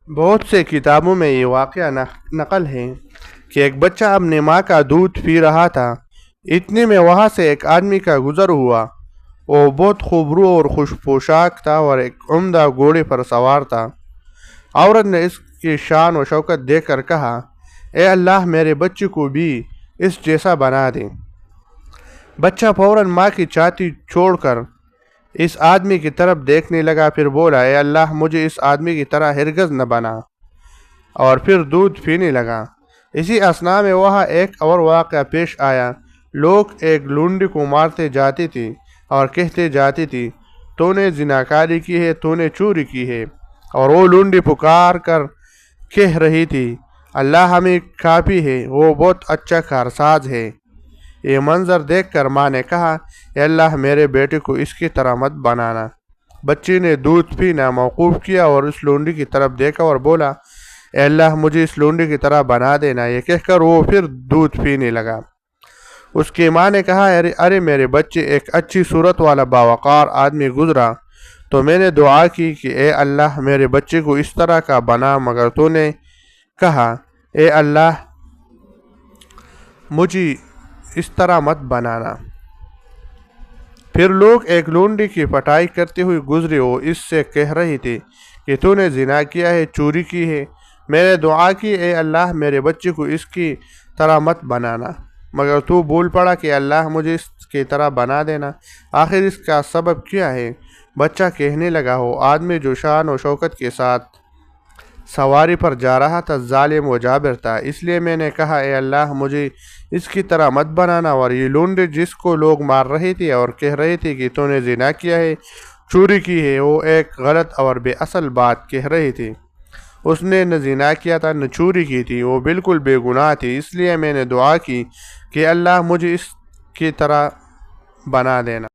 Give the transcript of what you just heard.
بہت سے کتابوں میں یہ واقعہ نقل ہے کہ ایک بچہ اپنی ماں کا دودھ پی رہا تھا، اتنے میں وہاں سے ایک آدمی کا گزر ہوا۔ وہ بہت خوبرو اور خوش پوشاک تھا اور ایک عمدہ گھوڑے پر سوار تھا۔ عورت نے اس کی شان و شوکت دیکھ کر کہا، اے اللہ، میرے بچے کو بھی اس جیسا بنا دے۔ بچہ فوراً ماں کی چھاتی چھوڑ کر اس آدمی کی طرف دیکھنے لگا، پھر بولا، اے اللہ، مجھے اس آدمی کی طرح ہرگز نہ بنا، اور پھر دودھ پینے لگا۔ اسی اثناء میں وہاں ایک اور واقعہ پیش آیا۔ لوگ ایک لونڈی کو مارتے جاتے تھے اور کہتے جاتے تھے، تو نے زناکاری کی ہے، تو نے چوری کی ہے، اور وہ لونڈی پکار کر کہہ رہی تھی، اللہ ہمیں کافی ہے، وہ بہت اچھا کارساز ہے۔ یہ منظر دیکھ کر ماں نے کہا، اے اللہ، میرے بیٹے کو اس کی طرح مت بنانا۔ بچے نے دودھ پینا موقوف کیا اور اس لونڈی کی طرف دیکھا اور بولا، اے اللہ، مجھے اس لونڈی کی طرح بنا دینا۔ یہ کہہ کر وہ پھر دودھ پینے لگا۔ اس کی ماں نے کہا، ارے میرے بچے، ایک اچھی صورت والا باوقار آدمی گزرا تو میں نے دعا کی کہ اے اللہ، میرے بچے کو اس طرح کا بنا، مگر تو نے کہا، اے اللہ، مجھے اس طرح مت بنانا۔ پھر لوگ ایک لونڈی کی پٹائی کرتے ہوئے گزرے، وہ اس سے کہہ رہے تھے کہ تو نے زنا کیا ہے، چوری کی ہے۔ میں نے دعا کی، اے اللہ، میرے بچے کو اس کی طرح مت بنانا، مگر تو بول پڑا کہ اللہ، مجھے اس کی طرح بنا دینا۔ آخر اس کا سبب کیا ہے؟ بچہ کہنے لگا، وہ آدمی جو شان و شوکت کے ساتھ سواری پر جا رہا تھا، ظالم و جابر تھا، اس لیے میں نے کہا، اے اللہ، مجھے اس کی طرح مت بنانا۔ اور یہ لونڈی جس کو لوگ مار رہے تھے اور کہہ رہے تھے کہ تو نے زنا کیا ہے، چوری کی ہے، وہ ایک غلط اور بے اصل بات کہہ رہے تھے۔ اس نے نہ زنا کیا تھا، نہ چوری کی تھی، وہ بالکل بے گناہ تھی۔ اس لیے میں نے دعا کی کہ اللہ، مجھے اس کی طرح بنا دینا۔